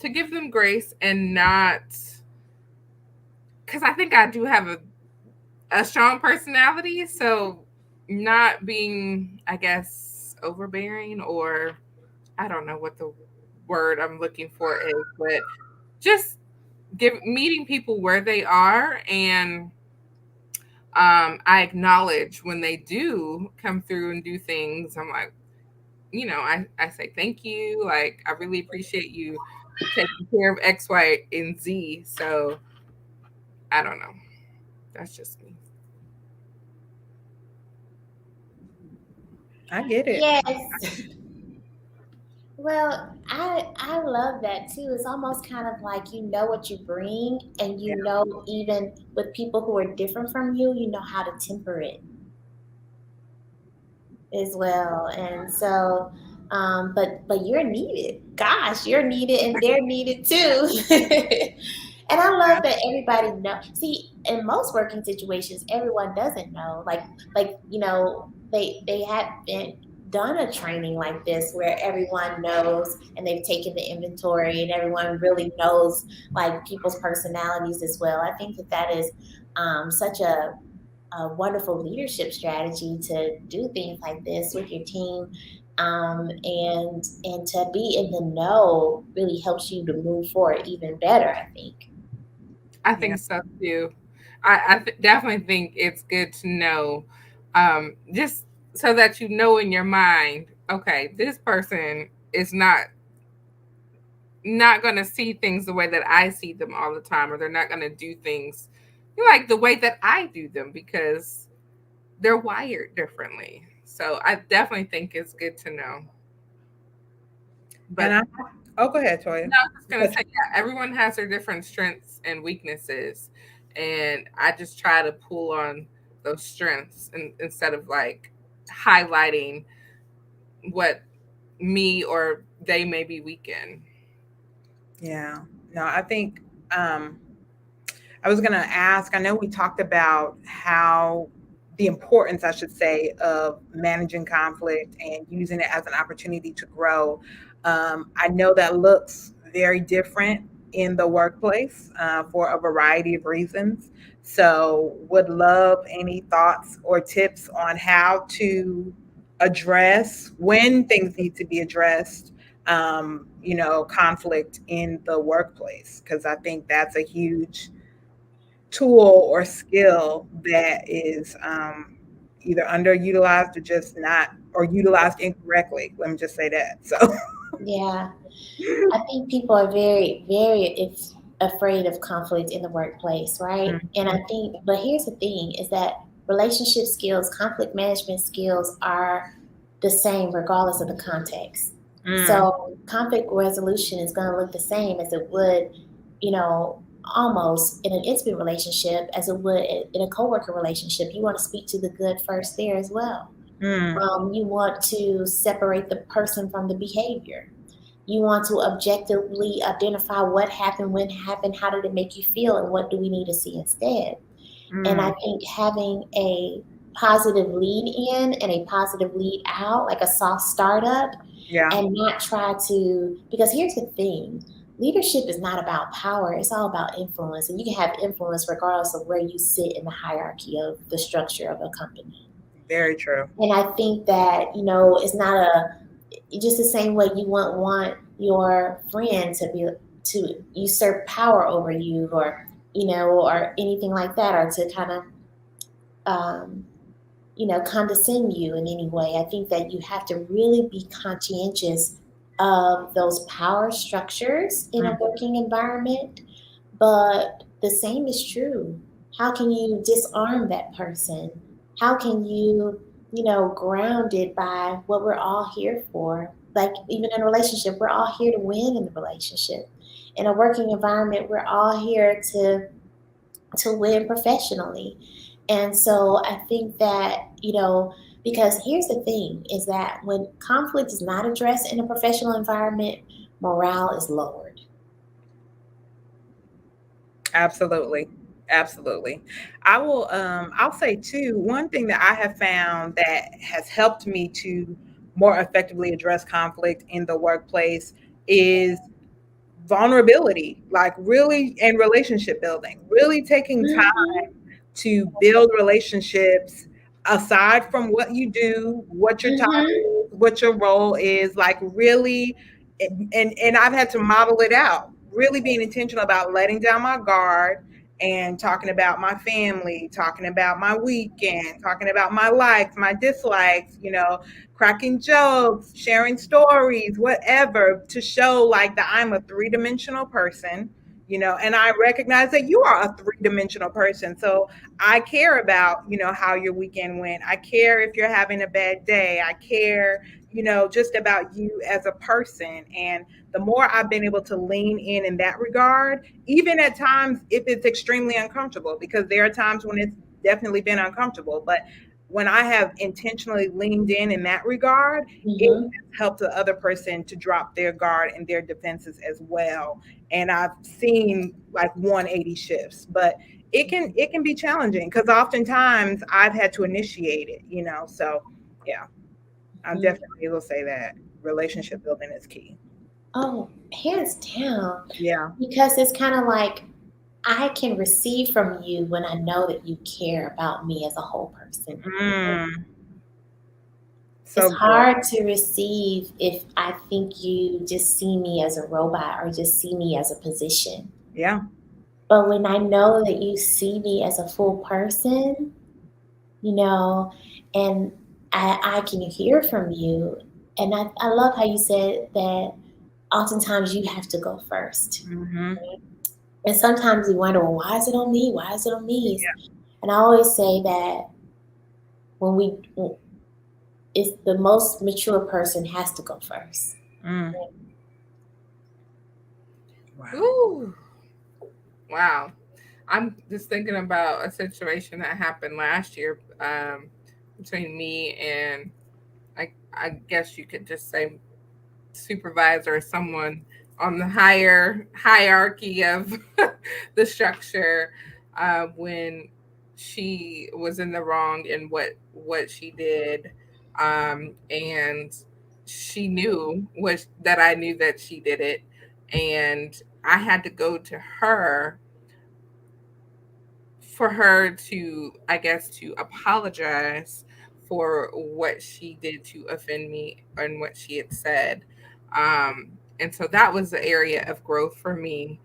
A: to give them grace and not because I think I do have a strong personality, so not being, I guess, overbearing, or I don't know what the word I'm looking for is, but just meeting people where they are, and I acknowledge when they do come through and do things. I'm like, I say thank you. Like, I really appreciate you taking care of X, Y, and Z. So I don't know. That's just me.
B: I get it.
C: Yes. Well, I love that too. It's almost kind of like you know what you bring, and
B: Yeah.
C: you know even with people who are different from you know how to temper it as well. And so, but you're needed. Gosh, you're needed, and they're needed too. And I love
B: Yeah.
C: that everybody know. See, in most working situations, everyone doesn't know. Like they haven't done a training like this where everyone knows and they've taken the inventory and everyone really knows like people's personalities as well. I think that that is such a wonderful leadership strategy to do things like this with your team. And to be in the know really helps you to move forward even better, I think.
A: I
B: Yeah.
A: think so too. Definitely think it's good to know, just so that you know in your mind, okay, this person is not going to see things the way that I see them all the time, or they're not going to do things like the way that I do them because they're wired differently. So I definitely think it's good to know.
B: And
A: But
B: I, oh, go ahead,
A: no,
B: Toya.
A: I was just gonna say, yeah, everyone has their different strengths and weaknesses, and I just try to pull on those strengths instead of like highlighting what me or they may be weak in.
B: Yeah. No, I think um, I was going to ask. I know we talked about how the importance, I should say, of managing conflict and using it as an opportunity to grow. I know that looks very different in the workplace for a variety of reasons. So, would love any thoughts or tips on how to address when things need to be addressed. Conflict in the workplace, because I think that's a huge tool or skill that is either underutilized or just not, or utilized incorrectly. Let me just say that. So,
C: Yeah, I think people are very afraid of conflict in the workplace, right? And I think, but here's the thing: is that relationship skills, conflict management skills are the same regardless of the context.
B: mm,
C: So conflict resolution is going to look the same as it would, you know, almost in an intimate relationship as it would in a coworker relationship. You want to speak to the good first there as well.
B: mm,
C: You want to separate the person from the behavior. You want to objectively identify what happened, when it happened, how did it make you feel, and what do we need to see instead. And I
B: mm,
C: think having a positive lead in and a positive lead out, like a soft startup,
B: yeah,
C: and not try to, because here's the thing, leadership is not about power, it's all about influence. And you can have influence regardless of where you sit in the hierarchy of the structure of a company.
B: very true.
C: And I think that, it's not just the same way you wouldn't want your friend to usurp power over you, or anything like that, or to kind of um, condescend you in any way. I think that you have to really be conscientious of those power structures in a
B: Mm,
C: working environment. But the same is true. How can you disarm that person? How can you, ground it by what we're all here for? Like, even in a relationship, we're all here to win in the relationship. In a working environment, we're all here to win professionally. And so I think that, because here's the thing is that when conflict is not addressed in a professional environment, morale is lowered.
B: absolutely. Absolutely. I'll say too, one thing that I have found that has helped me to more effectively address conflict in the workplace is vulnerability, like really, and relationship building, really taking time
C: Mm-hmm.
B: to build relationships aside from what you do, what your title
C: Mm-hmm.
B: is, what your role is, like really, and I've had to model it out, really being intentional about letting down my guard and talking about my family, talking about my weekend, talking about my likes, my dislikes, cracking jokes, sharing stories, whatever, to show like that I'm a three-dimensional person, and I recognize that you are a three-dimensional person. So I care about, how your weekend went. I care if you're having a bad day. I care, just about you as a person. And the more I've been able to lean in that regard, even at times if it's extremely uncomfortable, because there are times when it's definitely been uncomfortable, but when I have intentionally leaned in that regard, it
C: Mm-hmm.
B: has helped the other person to drop their guard and their defenses as well. And I've seen like 180 shifts, but it can be challenging because oftentimes I've had to initiate it. So yeah, I
C: Mm-hmm.
B: definitely will say that relationship building is key.
C: Oh, hands down.
B: Yeah.
C: Because it's kind of like I can receive from you when I know that you care about me as a whole person.
B: Mm,
C: It's
B: so good.
C: hard to receive if I think you just see me as a robot or just see me as a position.
B: Yeah.
C: But when I know that you see me as a full person, you know, and I can hear from you. And I love how you said that oftentimes you have to go first.
B: Hmm.
C: And sometimes we wonder, well, why is it on me? Why is it on me? And I always say that when we, it's the most mature person has to go first.
B: Mm. Wow.
A: Ooh, wow. I'm just thinking about a situation that happened last year between me and I guess you could just say supervisor or someone on the higher hierarchy of the structure when she was in the wrong in what she did, and she knew what that I knew that she did it, and I had to go to her for her to, I guess, to apologize for what she did to offend me and what she had said. And so that was the area of growth for me.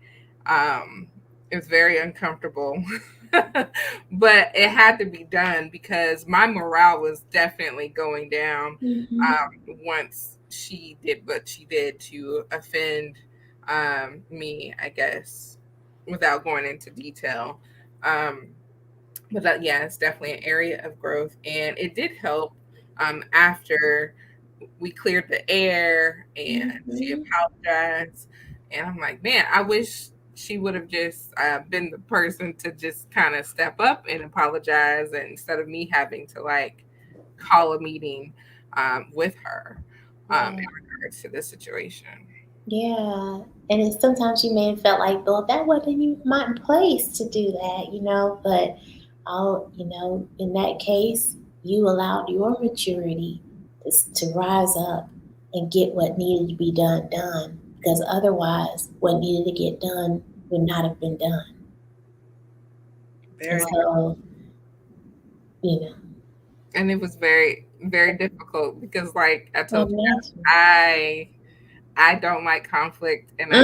A: It was very uncomfortable, but it had to be done because my morale was definitely going down
C: Mm-hmm.
A: once she did what she did to offend me, I guess, without going into detail. Um, but that, yeah, it's definitely an area of growth, and it did help after we cleared the air and she
C: Mm-hmm.
A: apologized. And I'm like, man, I wish she would have just been the person to just kind of step up and apologize, and instead of me having to like call a meeting with her in
C: Yeah.
A: regards to this situation.
C: Yeah. And it's, sometimes you may have felt like, well, that wasn't even my place to do that, but in that case, you allowed your maturity to rise up and get what needed to be done. Because otherwise, what needed to get done would not have been done. And
B: Very.
C: so, you know,
A: And it was very, very difficult because, like I told you guys,
C: imagine.
A: I don't like conflict, and I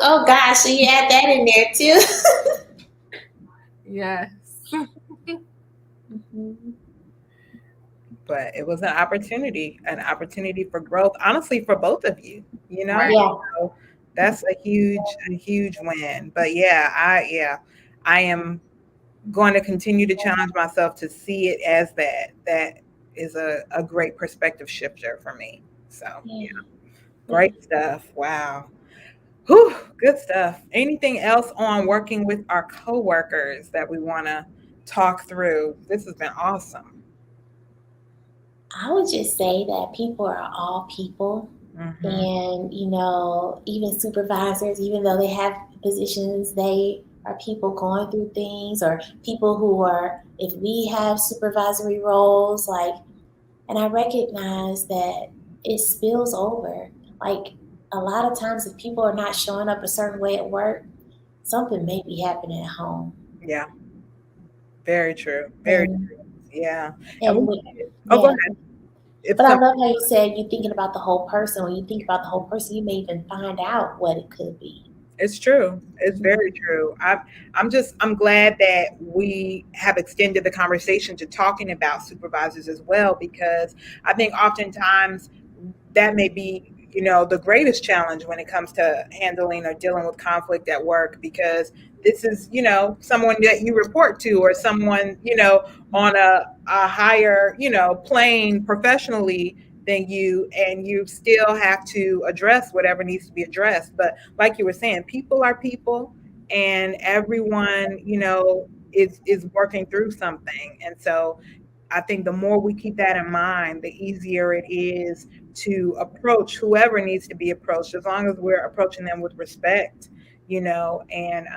C: Oh gosh, so you add that in there too.
A: yes.
C: Mhm.
B: But it was an opportunity for growth, honestly, for both of you.
A: Right.
C: Yeah.
B: So that's a huge win. But I am going to continue to challenge myself to see it as that is a great perspective shifter for me. So
C: Yeah.
B: yeah,
C: Yeah.
B: great stuff. Wow. Whew, good stuff. Anything else on working with our coworkers that we want to talk through? This has been awesome.
C: I would just say that people are all people.
B: Hmm.
C: And, even supervisors, even though they have positions, they are people going through things, or people who are, if we have supervisory roles, like, and I recognize that it spills over. Like, a lot of times, if people are not showing up a certain way at work, something may be happening at home.
B: Yeah, very true. Very
C: And,
B: true. Yeah. And
C: and
B: we,
C: with,
B: oh, go
C: yeah,
B: ahead. If
C: but I
B: some,
C: love how you said you're thinking about the whole person. When you think about the whole person, you may even find out what it could be.
B: it's true. It's very true. I'm glad that we have extended the conversation to talking about supervisors as well, because I think oftentimes that may be the greatest challenge when it comes to handling or dealing with conflict at work, because this is someone that you report to, or someone on a higher plane professionally, then you still have to address whatever needs to be addressed. But like you were saying, people are people, and everyone, is working through something. And so I think the more we keep that in mind, the easier it is to approach whoever needs to be approached, as long as we're approaching them with respect, and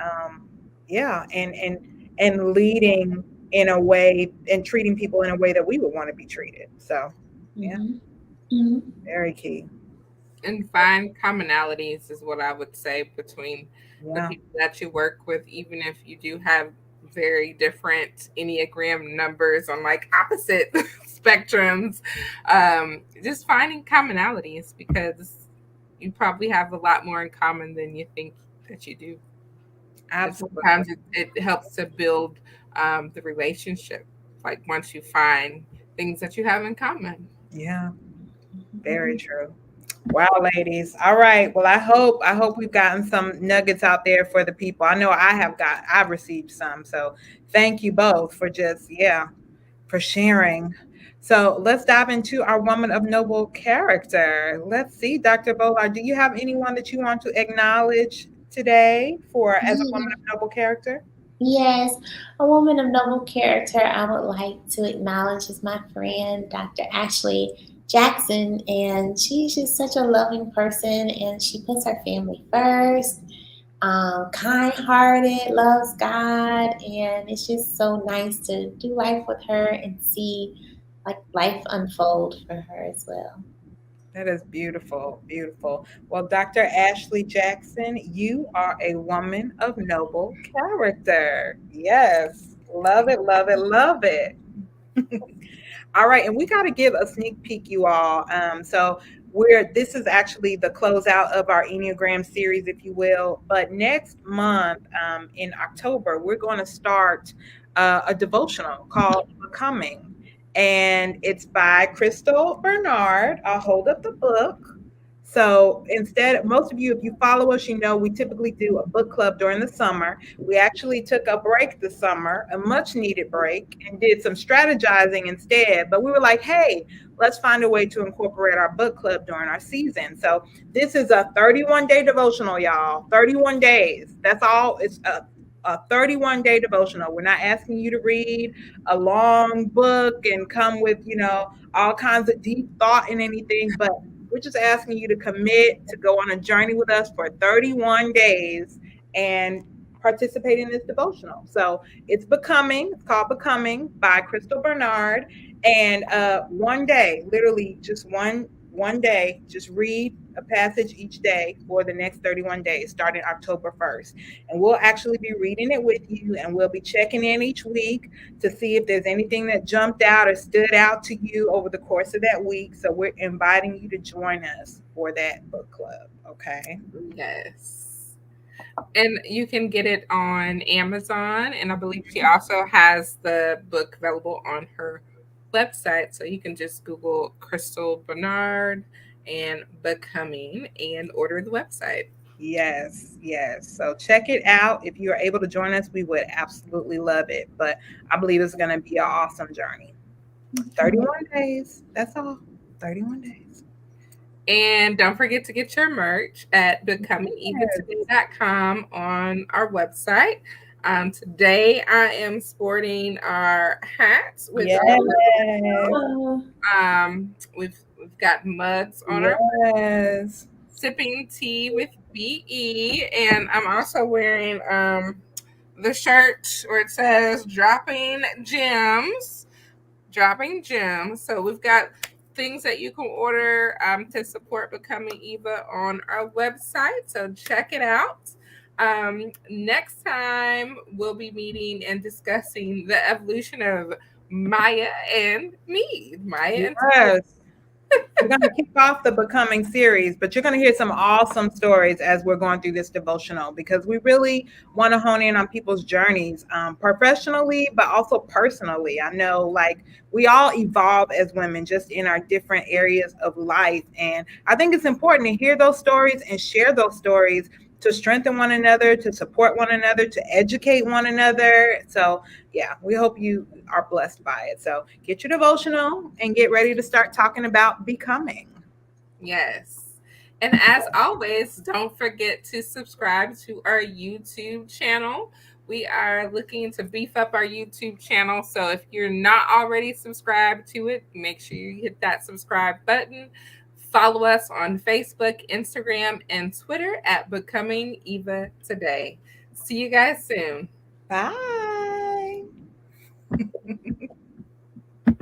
B: yeah, and leading in a way and treating people in a way that we would want to be treated. So, yeah,
C: Mm-hmm. Mm-hmm.
B: very key.
A: And find commonalities is what I would say between the
B: Yeah.
A: people that you work with, even if you do have very different Enneagram numbers on like opposite spectrums. Just finding commonalities, because you probably have a lot more in common than you think that you do. And
B: Absolutely.
A: sometimes it helps to build the relationship, like once you find things that you have in common.
B: Yeah, very true. Wow, ladies. All right. Well, I hope we've gotten some nuggets out there for the people. I know I've received some. So thank you both for just, yeah, for sharing. So let's dive into our woman of noble character. Let's see, Dr. Bolar, do you have anyone that you want to acknowledge today for as a woman
C: Yeah.
B: of noble character?
C: Yes, a woman of noble character I would like to acknowledge is my friend, Dr. Ashley Jackson. And she's just such a loving person, and she puts her family first, kind hearted, loves God. And it's just so nice to do life with her and see like life unfold for her as well.
B: That is beautiful, beautiful. Well, Dr. Ashley Jackson, you are a woman of noble character. Yes. Love it, love it, love it. All right, and we got to give a sneak peek, you all. So this is actually the closeout of our Enneagram series, if you will. But next month, in October, we're going to start a devotional called Becoming, and it's by Crystal Bernard. I'll hold up the book. So instead, most of you, if you follow us, we typically do a book club during the summer. We actually took a break this summer, a much needed break, and did some strategizing instead. But we were like, hey, let's find a way to incorporate our book club during our season. So this is a 31-day devotional, y'all. 31 days. That's all. It's a 31-day devotional. We're not asking you to read a long book and come with, all kinds of deep thought and anything, but we're just asking you to commit to go on a journey with us for 31 days and participate in this devotional. So it's called Becoming by Crystal Bernard. And one day, literally just one day, just read a passage each day for the next 31 days, starting October 1st. And we'll actually be reading it with you, and we'll be checking in each week to see if there's anything that jumped out or stood out to you over the course of that week. So we're inviting you to join us for that book club. Okay.
A: Yes. And you can get it on Amazon. And I believe she also has the book available on her website. So you can just Google Crystal Bernard and Becoming and order the website.
B: Yes, yes. So check it out. If you are able to join us, we would absolutely love it. But I believe it's going to be an awesome journey. 31 days. That's all. 31 days.
A: And don't forget to get your merch at becomingeventoday.com on our website. Today I am sporting our hats with
B: Yes.
A: we've got mugs on our
B: Yes.
A: sipping tea with BE, and I'm also wearing the shirt where it says dropping gems. So we've got things that you can order to support Becoming Eva on our website. So check it out. Next time we'll be meeting and discussing the evolution of Maya and me.
B: Yes. We're going to kick off the Becoming series, but you're going to hear some awesome stories as we're going through this devotional, because we really want to hone in on people's journeys, professionally, but also personally. I know, like, we all evolve as women just in our different areas of life. And I think it's important to hear those stories and share those stories to strengthen one another, to support one another, to educate one another. So, yeah, we hope you are blessed by it. So, get your devotional and get ready to start talking about becoming.
A: Yes. And as always, don't forget to subscribe to our YouTube channel. We are looking to beef up our YouTube channel. So if you're not already subscribed to it, make sure you hit that subscribe button. Follow us on Facebook, Instagram, and Twitter at Becoming Eva Today. See you guys soon.
B: Bye.